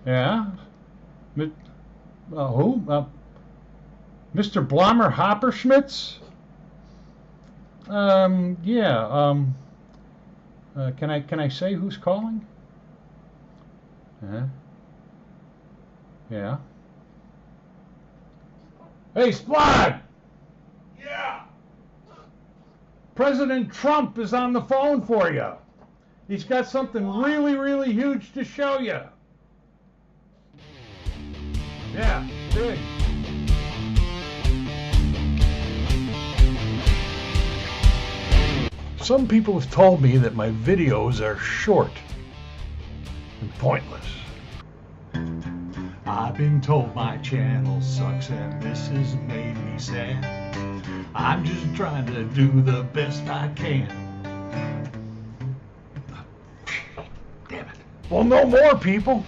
Yeah? Who? Mr. Blommer Hopperschmitz? Yeah. Can I say who's calling? Yeah. Hey, Splod! Yeah. President Trump is on the phone for you. He's got something really, really huge to show you. Yeah, big. Some people have told me that my videos are short and pointless. I've been told my channel sucks and this has made me sad. I'm just trying to do the best I can. Damn it. Well, no more, people.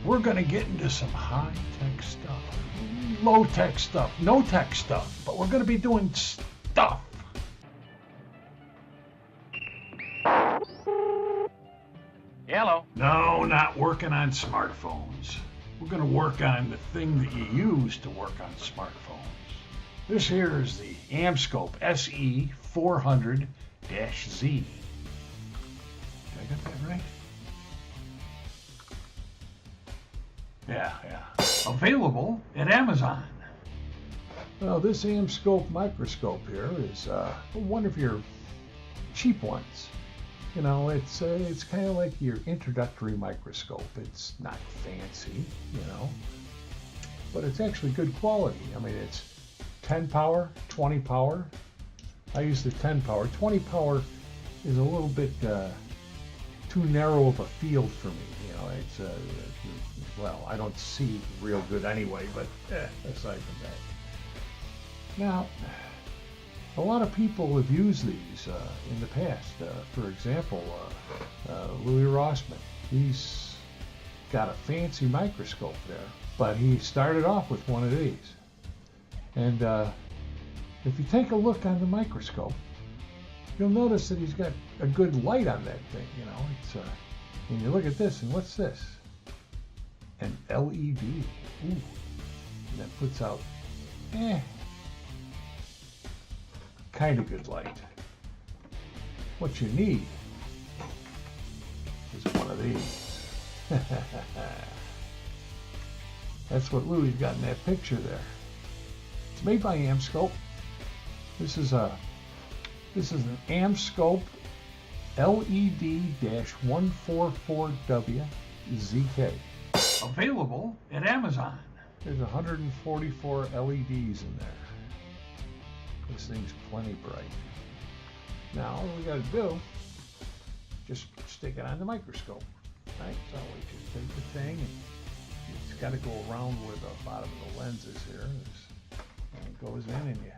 We're going to get into some high-tech stuff, low-tech stuff, no-tech stuff, but we're going to be doing stuff. Hello. No, not working on smartphones. We're going to work on the thing that you use to work on smartphones. This here is the AmScope SE400-Z. Did I get that right? Yeah. Available at Amazon. Well, this AmScope microscope here is one of your cheap ones. You know, it's kind of like your introductory microscope. It's not fancy, you know, but it's actually good quality. I mean, it's 10 power, 20 power. I use the 10 power. 20 power is a little bit too narrow of a field for me. You know, it's well, I don't see real good anyway. But aside from that, now. A lot of people have used these in the past. For example, Louis Rossman. He's got a fancy microscope there, but he started off with one of these. And if you take a look on the microscope, you'll notice that he's got a good light on that thing. You know, it's and you look at this, and what's this? An LED. Ooh, and that puts out kind of good light. What you need is one of these. That's what Louis got in that picture there. It's made by AmScope. This is an AmScope LED-144W ZK. Available at Amazon. There's 144 LEDs in there. This thing's plenty bright. Now, all we got to do, just stick it on the microscope, right? So we just take the thing, and it's got to go around where the bottom of the lens is here. And it goes in, and you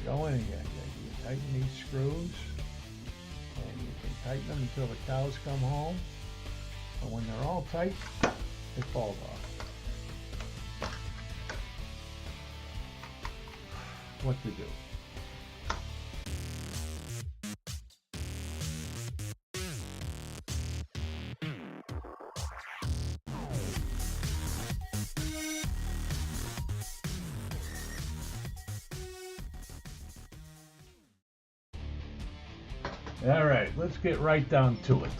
go in, and you tighten these screws, and you can tighten them until the cows come home. And when they're all tight, it falls off. What to do. All right, let's get right down to it.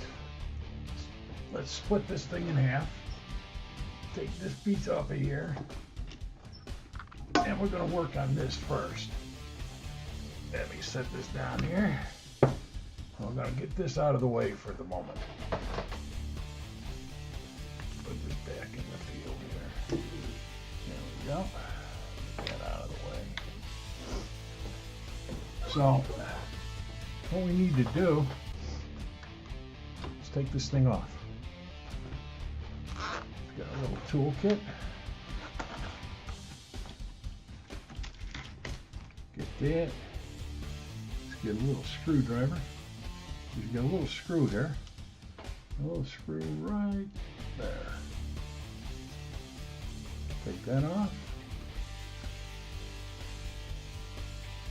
Let's split this thing in half. Take this piece off of here. And we're going to work on this first. Let me set this down here. We're going to get this out of the way for the moment. Put this back in the field here. There we go. Get that out of the way. So, what we need to do is take this thing off. It's got a little toolkit. Get that. Let's get a little screwdriver. You've got a little screw here. A little screw right there. Take that off.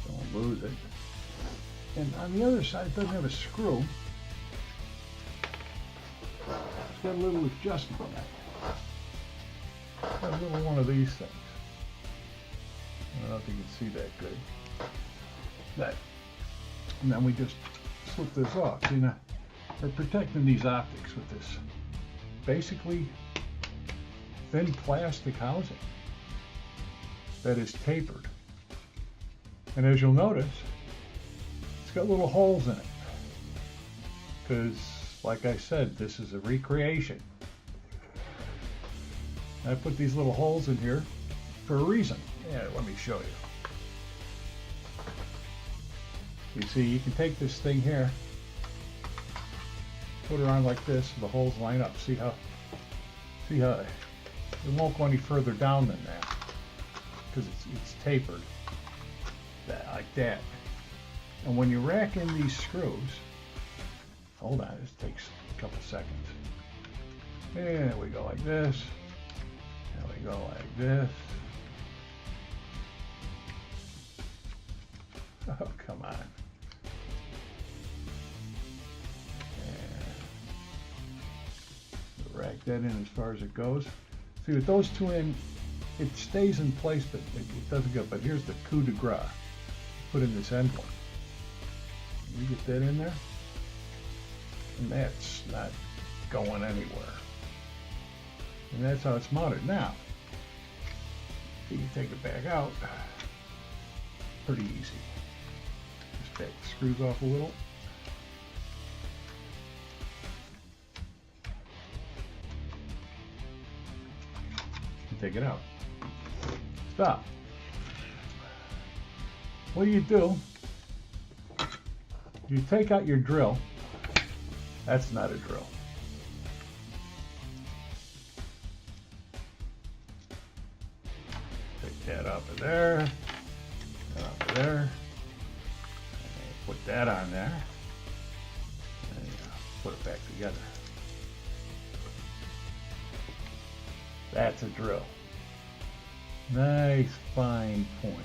Don't lose it. And on the other side, it doesn't have a screw. It's got a little adjustment on it. Got a little one of these things. I don't know if you can see that good. That. And then we just slip this off. See, now we're protecting these optics with this basically thin plastic housing that is tapered. And as you'll notice, it's got little holes in it. Because, like I said, this is a recreation. I put these little holes in here for a reason. Yeah, let me show you. You see, you can take this thing here, put it on like this, and the holes line up. See how it won't go any further down than that, because it's tapered like that. And when you rack in these screws, hold on, this takes a couple seconds. There we go, like this. There we go, like this. Oh, come on. Rack that in as far as it goes. See, with those two in, it stays in place, but it doesn't go. But here's the coup de grace. Put in this end one. You get that in there, and that's not going anywhere. And that's how it's mounted. Now, you can take it back out. Pretty easy. Just take the screws off a little. Take it out. Stop. What do? You take out your drill. That's not a drill. Take that up in there, up there, and put that on there, and put it back together. That's a drill. Nice fine point.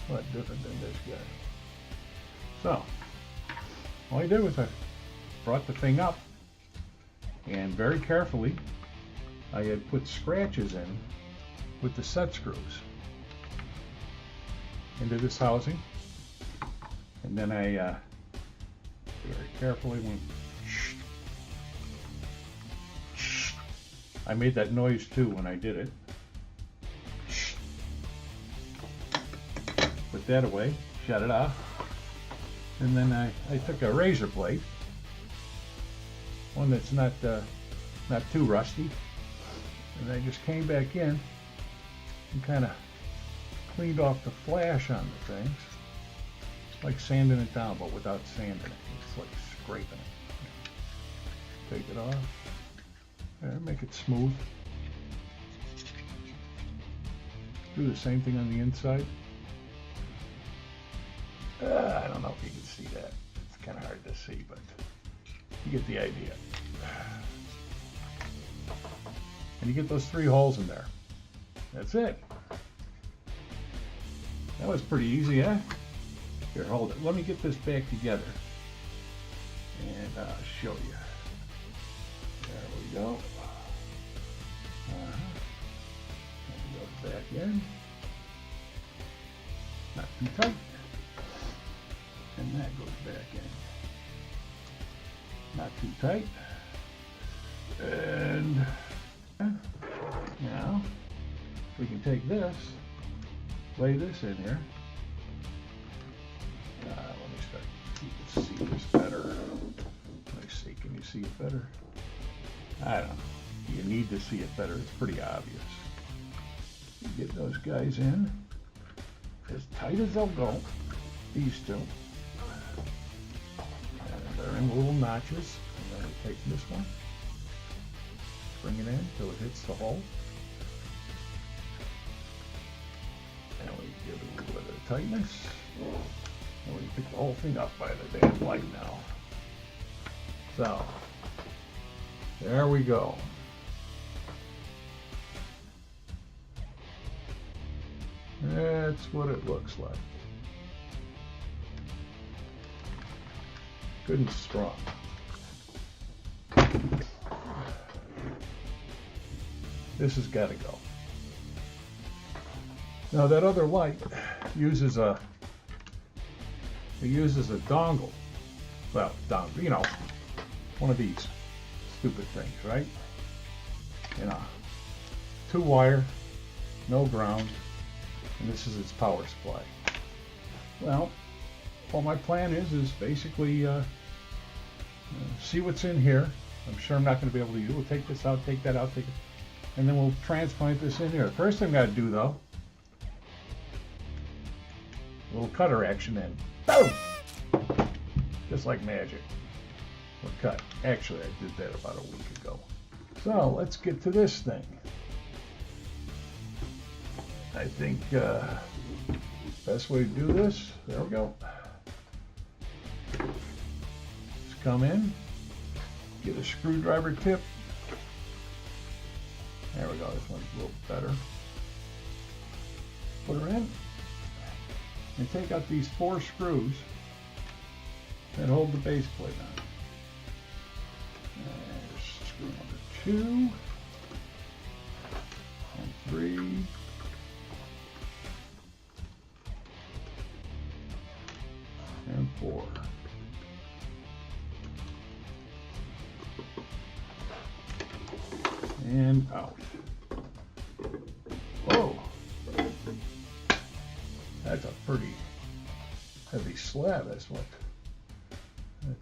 What different than this guy? So, all I did was I brought the thing up, and very carefully I had put scratches in with the set screws into this housing, and then I very carefully went. I made that noise too when I did it. Put that away, shut it off, and then I took a razor blade, one that's not too rusty, and I just came back in and kind of cleaned off the flash on the things. It's like sanding it down, but without sanding it. It's like scraping it. Take it off. There, make it smooth. Do the same thing on the inside. I don't know if you can see that. It's kind of hard to see, but you get the idea. And you get those 3 holes in there. That's it. That was pretty easy, huh? Here, hold it. Let me get this back together, and I'll show you. There we go. And go back in. Not too tight. And that goes back in. Not too tight. And now we can take this, lay this in here. Let me start. You can see this better. Let me see. Can you see it better? I don't know. You need to see it better. It's pretty obvious. You get those guys in as tight as they'll go. These two. And they're in little notches. And then we take this one, bring it in until it hits the hole. And we give it a little bit of tightness. And we pick the whole thing up by the damn light now. So, there we go. That's what it looks like. Good and strong. This has got to go. Now that other light uses a dongle. Well, dongle, you know, one of these stupid things, right? You know, 2-wire, no ground, and this is its power supply. Well, what my plan is basically see what's in here. I'm sure I'm not going to be able to use it. We'll take this out, take that out, take it, and then we'll transplant this in here. The first thing I got to do, though, a little cutter action and boom! Just like magic. We're cut. Actually, I did that about a week ago. So let's get to this thing. I think best way to do this, there we go. Just come in, get a screwdriver tip. There we go, this one's a little better. Put her in and take out these 4 screws that hold the base plate on. There's screw number 2 and 3 and 4. And out. Whoa! That's a pretty heavy slab. That's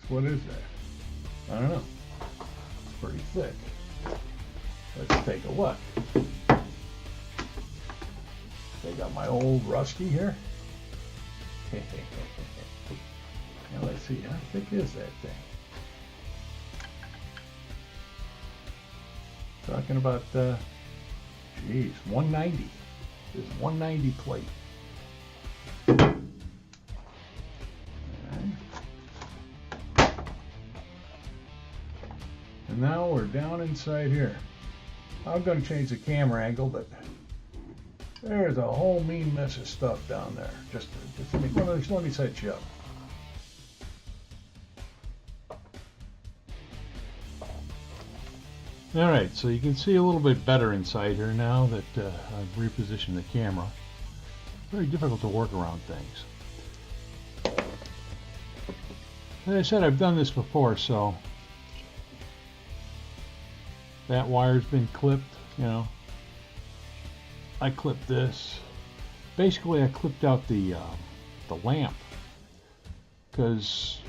what is that? I don't know. It's pretty thick. Let's take a look. Take out my old rusty here. Now let's see, how thick is that thing? Talking about, geez, 190. This is 190 plate. And now we're down inside here. I'm going to change the camera angle, but there's a whole mean mess of stuff down there. Just let me set you up. All right, so you can see a little bit better inside here now that I've repositioned the camera. Very difficult to work around things. As I said, I've done this before, so that wire's been clipped, you know. I clipped this. Basically, I clipped out the lamp because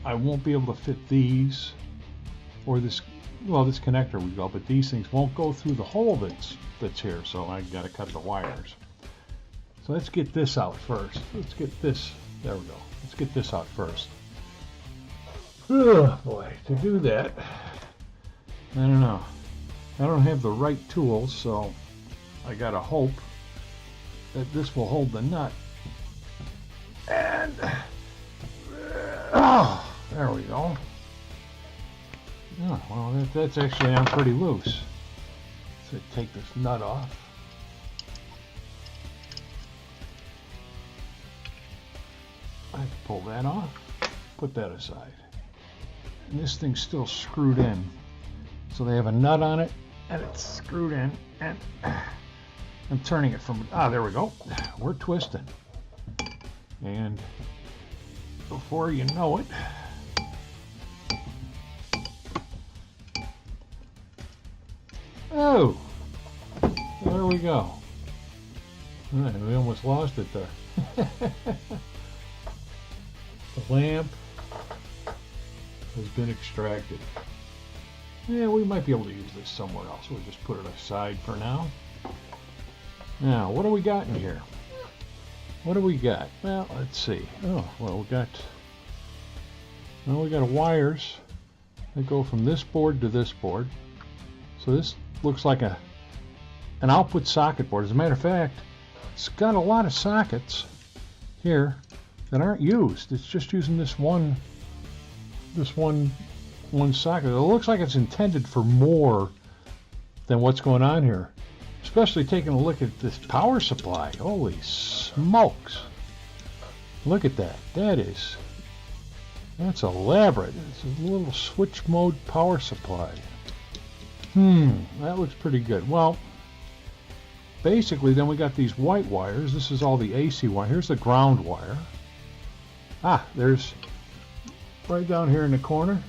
I won't be able to fit these or this. Well, this connector would go, but these things won't go through the hole that's here, so I got to cut the wires. So let's get this out first. Let's get this. There we go. Let's get this out first. Oh boy, to do that, I don't know. I don't have the right tools, so I gotta hope that this will hold the nut. And oh, there we go. Oh, well, that's actually on pretty loose. So take this nut off. I have to pull that off. Put that aside. And this thing's still screwed in. So they have a nut on it, and it's screwed in, and I'm turning it from, there we go. We're twisting. And before you know it, oh, there we go. We almost lost it there. The lamp has been extracted. Yeah, we might be able to use this somewhere else. We'll just put it aside for now. Now, what do we got in here? What do we got? Well, let's see. Oh, well, we got wires that go from this board to this board. So this looks like an output socket board. As a matter of fact, it's got a lot of sockets here that aren't used. It's just using this one socket. It looks like it's intended for more than what's going on here. Especially taking a look at this power supply. Holy smokes. Look at that. That's elaborate. It's a little switch mode power supply. That looks pretty good. Well, basically, then we got these white wires. This is all the AC wire. Here's the ground wire. Ah, there's right down here in the corner.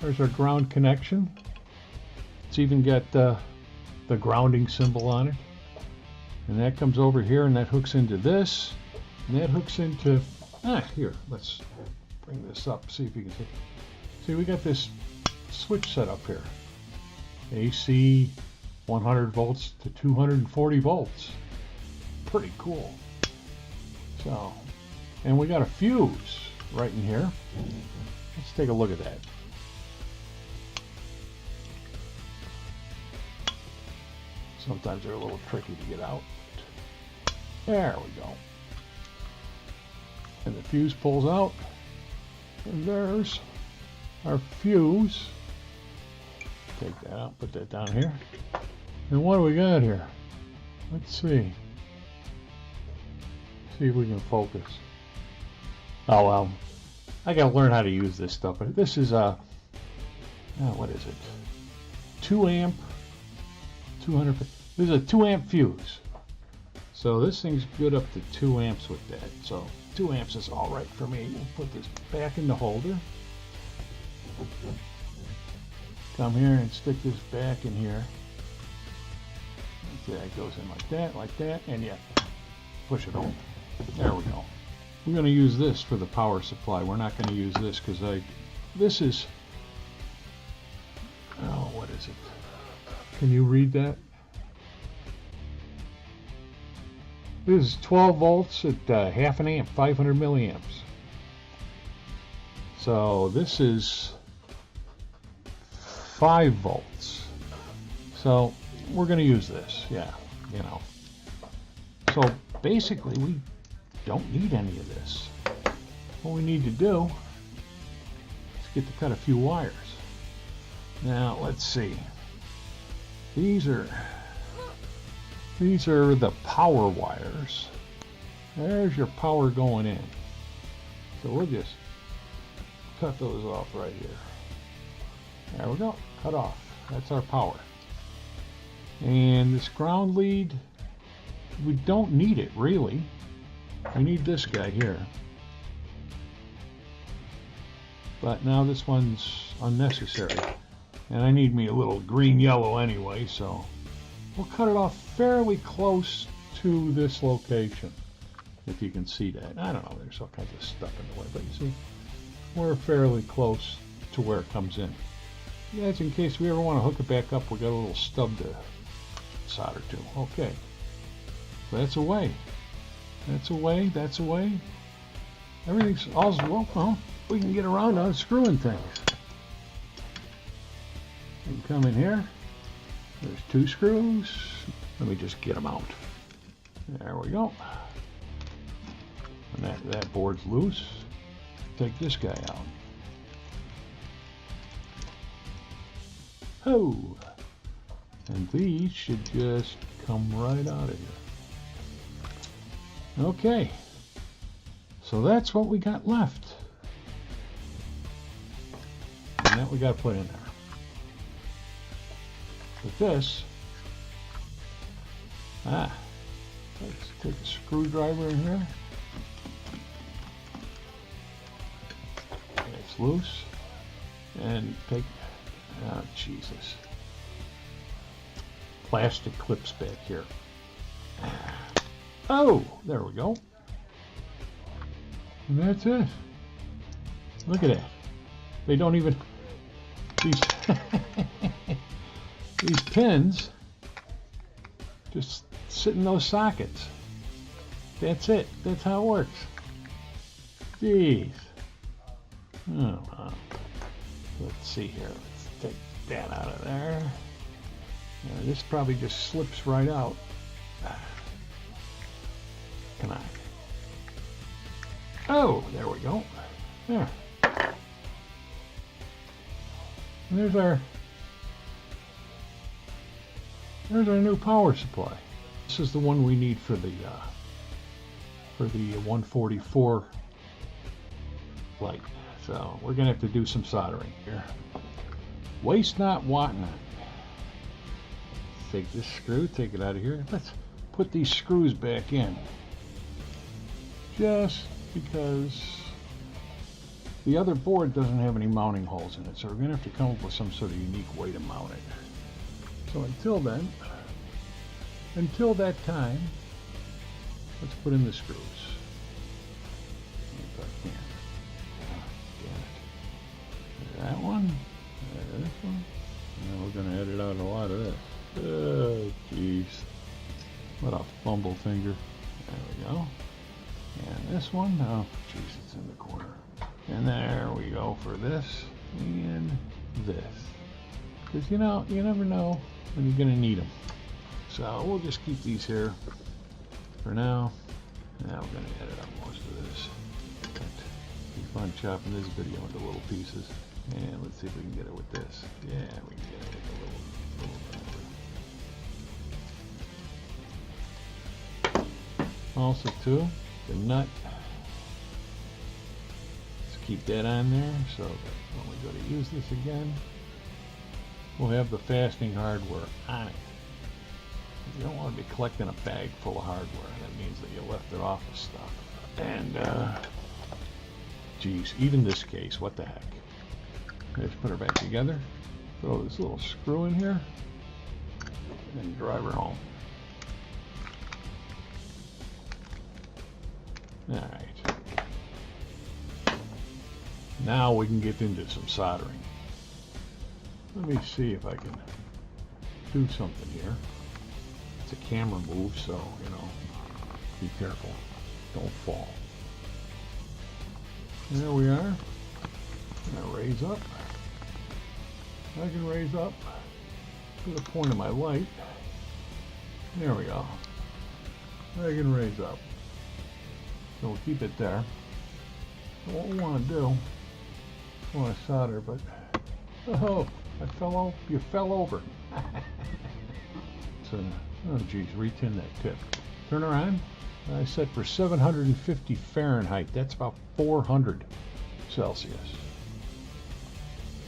There's our ground connection. It's even got the grounding symbol on it. And that comes over here and that hooks into this. And that hooks into, here, let's bring this up, see if you can see. See, we got this switch set up here. AC 100 volts to 240 volts. Pretty cool. So, and we got a fuse right in here. Let's take a look at that. Sometimes they're a little tricky to get out. There we go. And the fuse pulls out. And there's our fuse. Take that out, put that down here. And what do we got here? Let's see. See if we can focus. Oh well, I gotta learn how to use this stuff. But this is a, what is it? 2 amp, 200. This is a 2 amp fuse. So this thing's good up to 2 amps with that. So 2 amps is all right for me. We'll put this back in the holder. Come here and stick this back in here. Okay, it goes in like that, and yeah, push it over. There we go. We're going to use this for the power supply. We're not going to use this because this is, oh, what is it? Can you read that? This is 12 volts at half an amp, 500 milliamps. So this is 5 volts. So we're going to use this, yeah, you know. So basically we don't need any of this. What we need to do is get to cut a few wires. Now let's see. These are the power wires. There's your power going in. So we'll just cut those off right here. There we go, cut off. That's our power. And this ground lead, we don't need it really. We need this guy here. But now this one's unnecessary. And I need me a little green yellow anyway, so we'll cut it off fairly close to this location. If you can see that. I don't know, there's all kinds of stuff in the way, but you see, we're fairly close to where it comes in. That's in case we ever want to hook it back up, we got a little stub to solder to. Okay. So that's away. That's away, that's away. Everything's all's well, we can get around unscrewing things. You can come in here. There's 2 screws. Let me just get them out. There we go. And that board's loose. Take this guy out. Oh! And these should just come right out of here. Okay. So that's what we got left. And that we got to put in there. With this, let's take a screwdriver in here. It's loose. And take, oh Jesus. Plastic clips back here. Oh, there we go. And that's it. Look at that. They don't even, these these pins just sit in those sockets. That's it. That's how it works. Jeez. Oh, wow. Let's see here. Let's take that out of there. This probably just slips right out. Come on. Oh, there we go. There. And there's our new power supply. This is the one we need for the 144 light. So we're gonna have to do some soldering here. Waste not, want not. Take this screw, take it out of here. put these screws back in. Just because the other board doesn't have any mounting holes in it, so we're going to have to come up with some sort of unique way to mount it. So until that time, let's put in the screws. If I can. Damn it. That one, this one. Now we're going to edit out a lot of this. Oh, jeez. What a fumble finger. There we go. And this one, oh, jeez, it's in the corner. And there we go for this and this. Because, you know, you never know when you're going to need them. So we'll just keep these here for now. Now we're going to edit out most of this. Be fun chopping this video into little pieces. And let's see if we can get it with this. Yeah, we can get it with a little also too, the nut. Let's keep that on there so that when we go to use this again, we'll have the fastening hardware on it. You don't want to be collecting a bag full of hardware. That means that you left it off of stuff. And geez, even this case, what the heck? Let's put her back together. Throw this little screw in here and drive her home. Alright. Now we can get into some soldering. Let me see if I can do something here. It's a camera move, so, you know, be careful. Don't fall. There we are. I'm going to raise up. I can raise up to the point of my light. There we go. I can raise up. So we'll keep it there. So what we want to do, I want to solder, but oh, you fell over. So, oh geez, retin that tip. Turn her on. I set for 750 Fahrenheit. That's about 400 Celsius.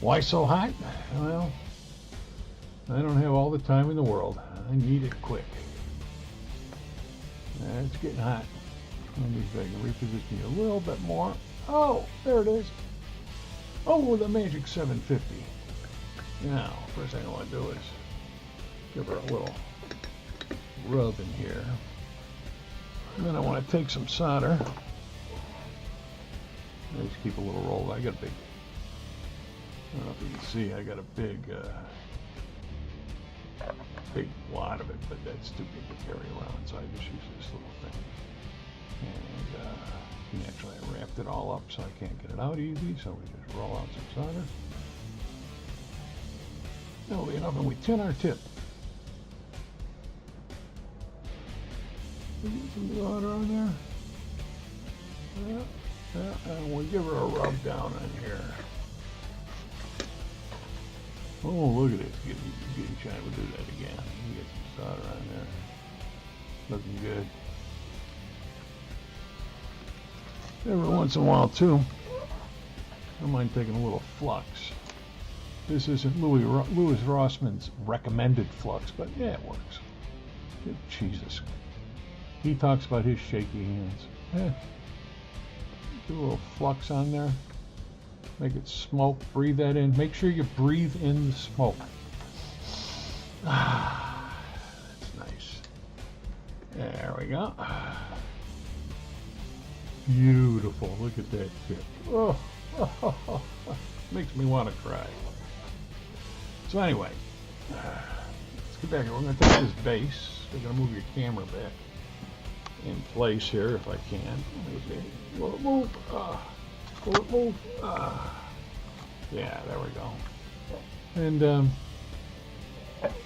Why so hot? Well, I don't have all the time in the world. I need it quick. It's getting hot. Let me see if I can reposition you a little bit more. Oh, there it is. Oh, the magic 750. Now, first thing I want to do is give her a little rub in here. And then I want to take some solder. I just keep a little roll. I got a big, I don't know if you can see, I got a big wad of it, but that's too big to carry around, so I just use this little thing. And naturally I wrapped it all up so I can't get it out easy, so we just roll out some solder. That'll be enough, and we tin our tip. We get some solder on there. Yeah, and we'll give her a rub down on here. Oh, look at this, getting shiny. We'll do that again. We get some solder on there. Looking good. Every once in a while, too, I don't mind taking a little flux. This isn't Louis Rossman's recommended flux, but yeah, it works. Jesus. He talks about his shaky hands. Do a little flux on there. Make it smoke. Breathe that in. Make sure you breathe in the smoke. Ah, that's nice. There we go. Beautiful. Look at that tip. Oh, makes me want to cry. So anyway, let's get back here. We're going to take this base. We're going to move your camera back in place here if I can. Will it move? Will it move? Yeah, there we go. And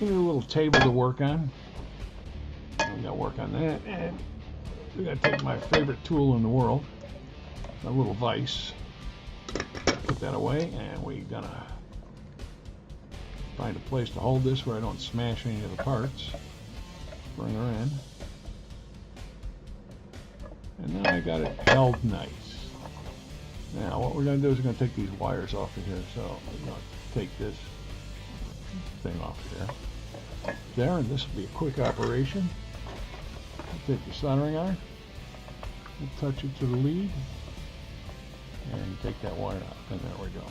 we need a little table to work on. We got to work on that. And we got to take my favorite tool in the world, a little vise. Put that away, and we're gonna find a place to hold this where I don't smash any of the parts. Bring her in. And now I got it held nice. Now what we're going to do is we're going to take these wires off of here. So we're going to take this thing off of here. There, and this will be a quick operation. take the soldering iron, attach it to the lead, and take that wire out, and there we go.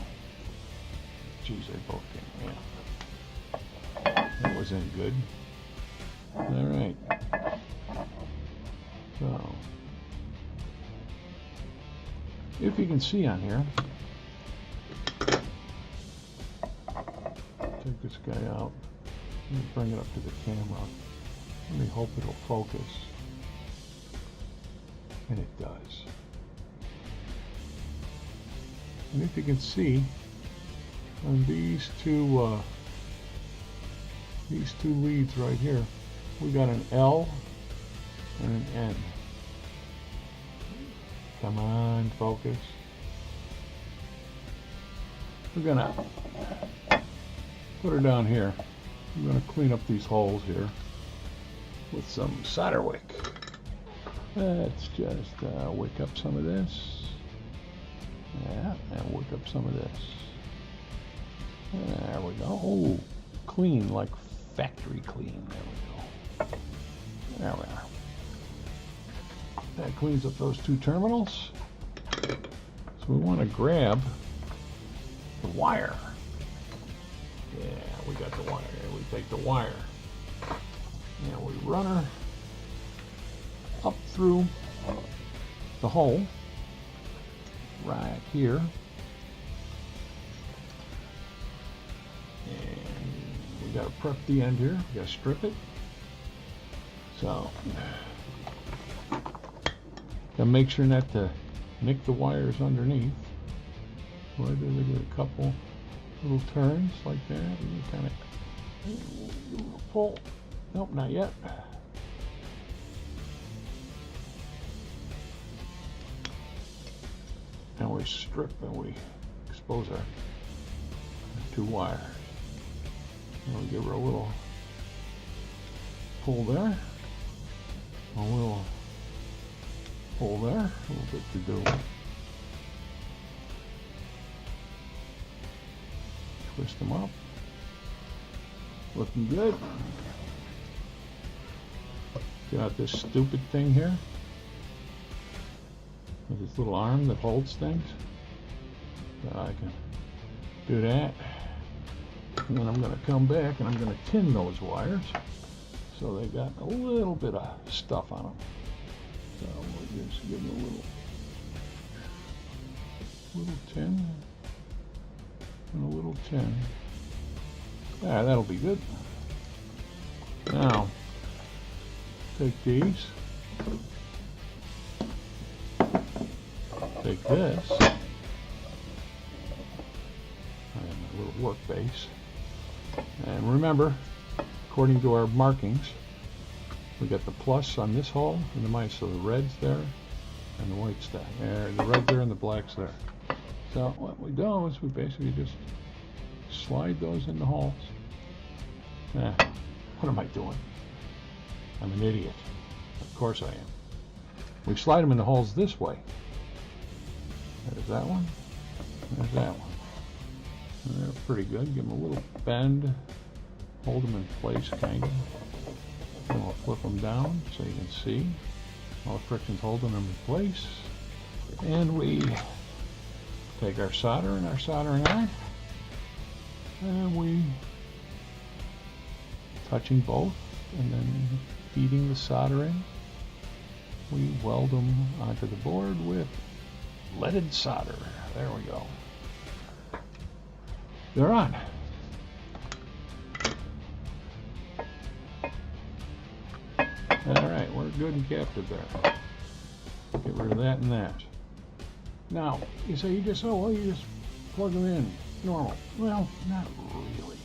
Geez, they both came, yeah. That wasn't good. Alright. So, if you can see on here, take this guy out, let me bring it up to the camera. Let me hope it'll focus. And it does. And if you can see, on these two leads right here, we got an L and an N. Come on, focus. We're gonna put her down here. I'm gonna clean up these holes here with some solder wick. Let's just wick up some of this. Yeah, and wick up some of this. There we go. Oh, clean, like factory clean. There we go. There we are. That cleans up those two terminals. So we want to grab the wire. Yeah, we got the wire. We take the wire and we run her up through the hole right here. And we got to prep the end here. We got to strip it. So, gotta make sure not to nick the wires underneath. So I did a couple little turns like that, and you kind of pull. Nope, not yet. And we strip and we expose our two wires. And we'll give her a little pull there, a little pull there, a little bit to do. Twist them up. Looking good. Got this stupid thing here with this little arm that holds things. So I can do that. And then I'm going to come back and I'm going to tin those wires so they got a little bit of stuff on them. So we'll just give them a little tin and a little tin. Yeah, that'll be good. Now, take these, take this, and a little work base. And remember, according to our markings, we got the plus on this hole and the minus, so the red's there and the white's there. And the red there and the black's there. So what we do is we basically just slide those in the holes. What am I doing? I'm an idiot. Of course I am. We slide them in the holes this way. There's that one. There's that one. And they're pretty good. Give them a little bend. Hold them in place, kind of. Then we'll flip them down so you can see. All the friction's holding them in place. And we take our solder and our soldering iron. And we touching both and then feeding the solder in. We weld them onto the board with leaded solder. There we go. They're on. Alright, we're good and captive there. Get rid of that and that. Now, you say you just plug them in normal. Well, not really.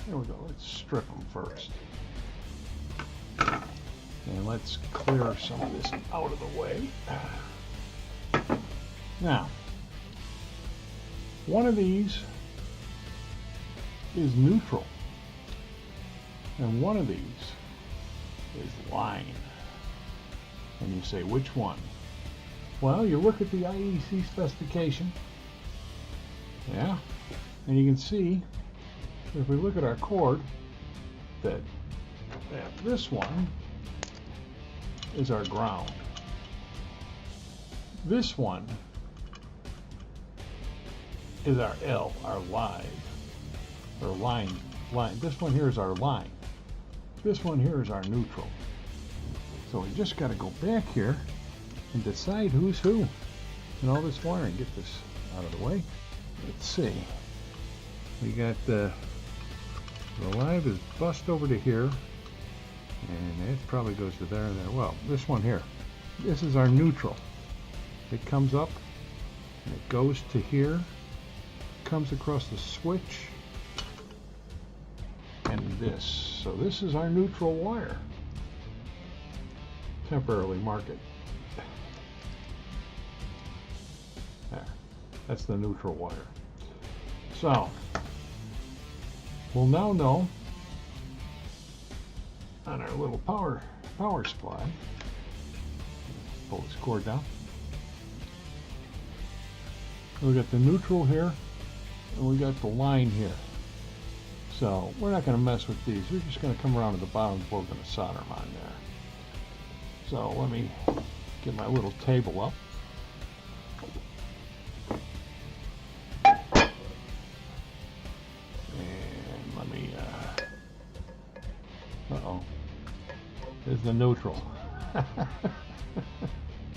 There we go. Let's strip them first. And let's clear some of this out of the way. Now, one of these is neutral, and one of these is line. And you say, which one? Well, you look at the IEC specification, yeah, and you can see, if we look at our cord, that this one is our ground. This one is our L, our live, or line. This one here is our line. This one here is our neutral. So we just got to go back here and decide who's who in all this wiring. Get this out of the way. Let's see. We got the live is bust over to here, and it probably goes to there and there. Well, this one here, this is our neutral. It comes up and it goes to here, comes across the switch, and this. So this is our neutral wire. Temporarily mark it. There. That's the neutral wire. So we'll now know on our little power supply. Pull this cord down. We got the neutral here, and we got the line here. So we're not going to mess with these. We're just going to come around to the bottom and we're going to solder them on there. So let me get my little table up. And let me, uh-oh. There's the neutral.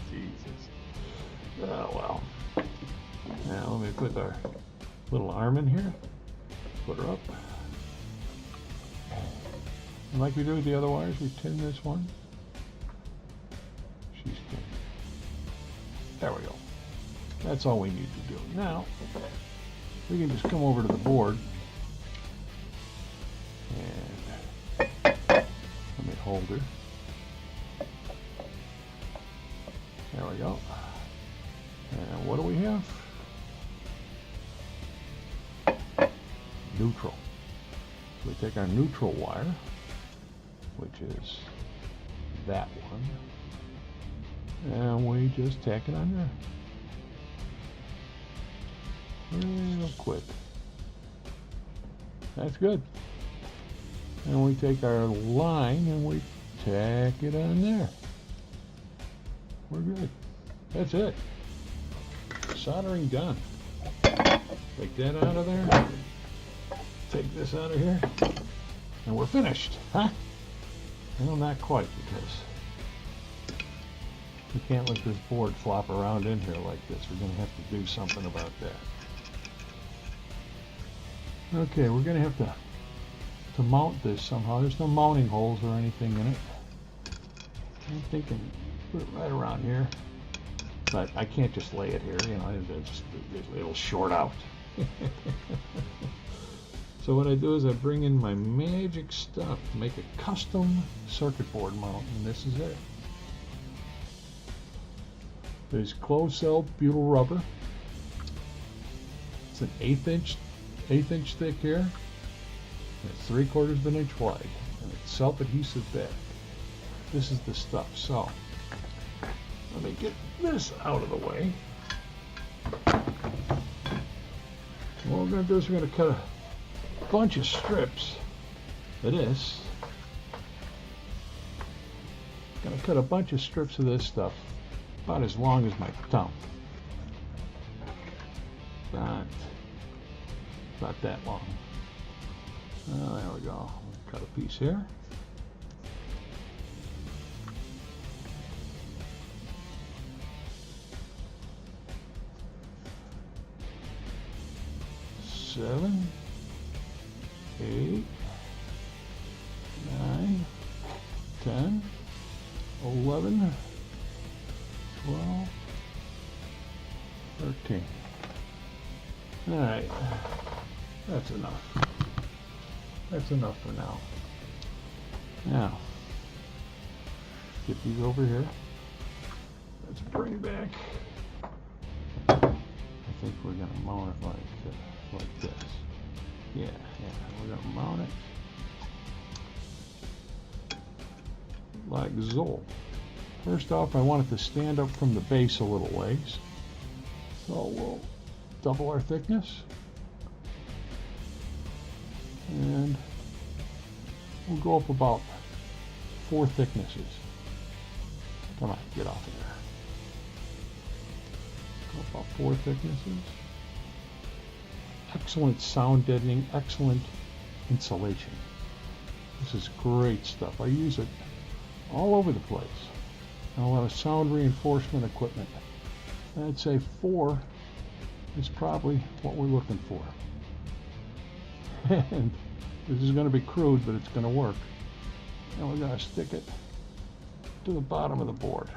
Jesus. Oh, well. Now let me put our little arm in here. Put her up. And like we do with the other wires, we tin this one. She's tin. There we go. That's all we need to do. Now, we can just come over to the board and let me hold her. There we go. And what do we have? Neutral. So we take our neutral wire, which is that one, and we just tack it on there. Real quick. That's good. And we take our line and we tack it on there. We're good. That's it. Soldering done. Take that out of there. Take this out of here. And we're finished. Huh? Well, not quite, because we can't let this board flop around in here like this. We're going to have to do something about that. Okay, we're going to have to mount this somehow. There's no mounting holes or anything in it. I'm thinking put it right around here. But I can't just lay it here, you know, it'll short out. So what I do is I bring in my magic stuff to make a custom circuit board mount, and this is it. There's closed cell butyl rubber. It's an eighth inch thick here. And it's 3/4 of an inch wide, and it's self-adhesive back. This is the stuff. So let me get this out of the way. What we're going to do is we're going to cut a bunch of strips of this. Going to cut a bunch of strips of this stuff, about as long as my thumb. About that long. There we go. Cut a piece here. Seven, 8, 9, 10, 11, 12, 13. All right, that's enough. That's enough for now. Now, get these over here. Let's bring back. I think we're going to mount it like this. Yeah, we're going to mount it like so. First off, I want it to stand up from the base a little ways. So we'll double our thickness. And we'll go up about 4 thicknesses. Come on, get off of there. Go about 4 thicknesses. Excellent sound deadening, excellent insulation. This is great stuff. I use it all over the place. And a lot of sound reinforcement equipment. I'd say 4 is probably what we're looking for. And this is going to be crude, but it's going to work. And we're going to stick it to the bottom of the board.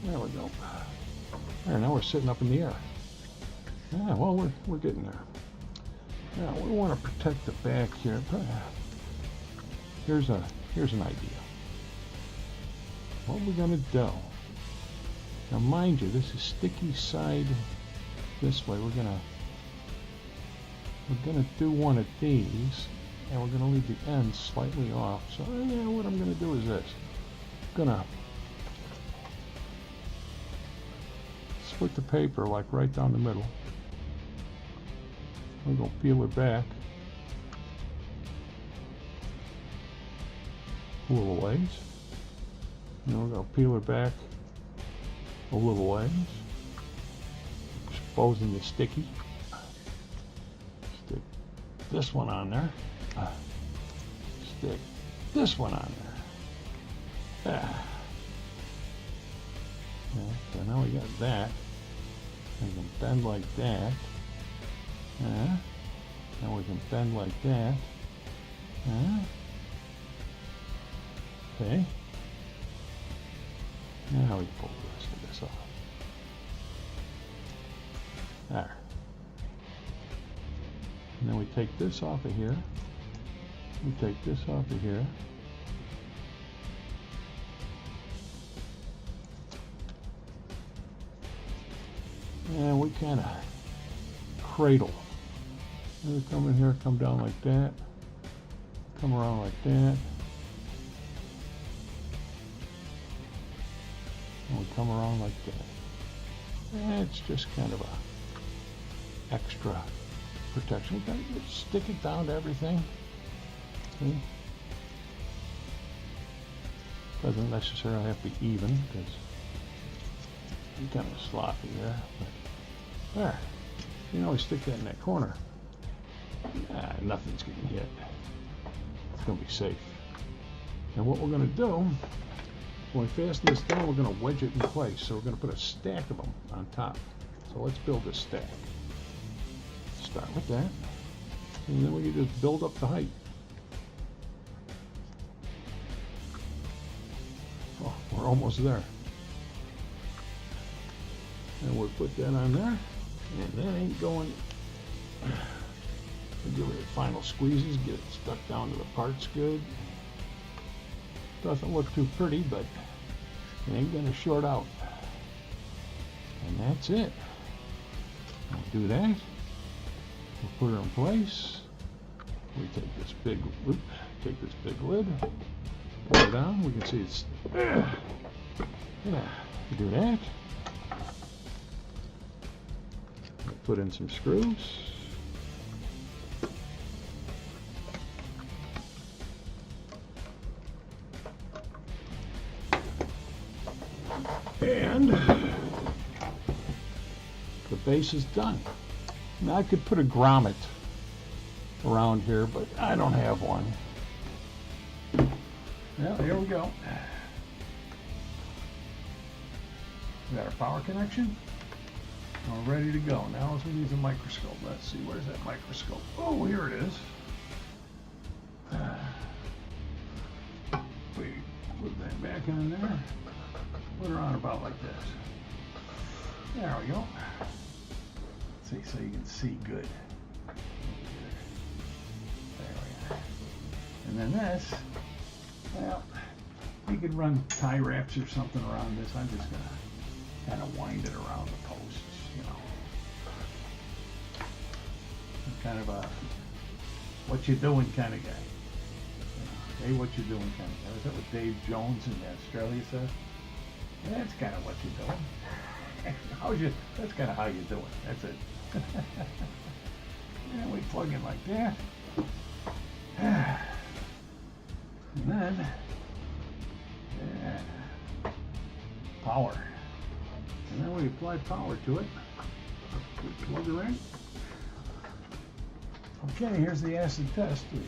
There we go. There, now we're sitting up in the air. Yeah, well, we're getting there. Now we want to protect the back here. Here's an idea. What we're going to do. Now, mind you, this is sticky side this way. We're gonna do one of these, and we're gonna leave the ends slightly off. So yeah, what I'm gonna do is this. I'm gonna split the paper like right down the middle. We're gonna peel it back a little ways. And we're gonna peel it back a little ways, exposing the sticky. Stick this one on there. Stick this one on there. So now we got that. We can bend like that. Now we can bend like that. Okay. Now we pull the rest of this off. There. And then we take this off of here. We take this off of here. And we kind of cradle. And we come in here, come down like that. Come around like that. And we come around like that. And it's just kind of a extra protection. We gotta just stick it down to everything. See? Doesn't necessarily have to be even because it's kind of sloppy there. But there. You can always stick that in that corner. Nothing's getting hit. It's going to be safe. And what we're going to do, when we fasten this down, we're going to wedge it in place. So we're going to put a stack of them on top. So let's build a stack. Start with that. And then we can just build up the height. Oh, we're almost there. And we'll put that on there. And that ain't going. We'll give it the final squeezes, get it stuck down to the parts good. Doesn't look too pretty, but it ain't gonna short out. And that's it. We'll do that. We'll put her in place. We take this big loop, take this big lid, pull it down. We can see it's. Yeah. We do that. We'll put in some screws. And the base is done. Now I could put a grommet around here, but I don't have one. Well, here we go. We got our power connection. We're ready to go. Now we use a microscope. Let's see, where's that microscope? Oh, here it is. We put that back on there. Put her on about like this. There we go. See, so you can see good. There we are. And then this, well, you could run tie wraps or something around this. I'm just gonna kind of wind it around the posts, you know. I'm kind of a what you doing kind of guy. Hey, what you doing kind of guy. Is that what Dave Jones in Australia says? That's kind of what you're doing. That's kind of how you're doing. That's it. And we plug in like that. And then, yeah. power. And then we apply power to it. We plug her in. Okay, here's the acid test. We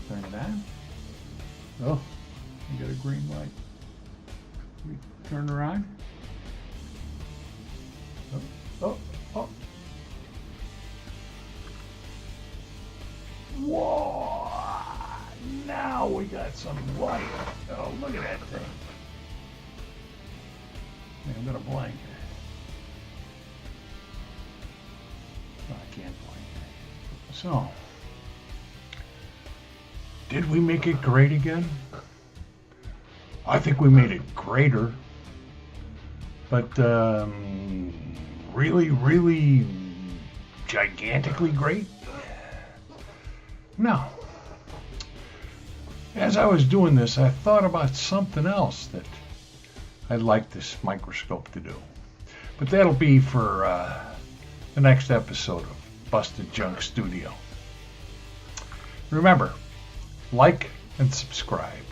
turn it on. Oh, you got a green light. We turn her on. Oh. Whoa! Now we got some light. Oh, look at that thing. I'm gonna blank. No, I can't blank. So, did we make it great again? I think we made it greater. But really, really gigantically great? No. As I was doing this, I thought about something else that I'd like this microscope to do. But that'll be for the next episode of Busted Junk Studio. Remember, like and subscribe.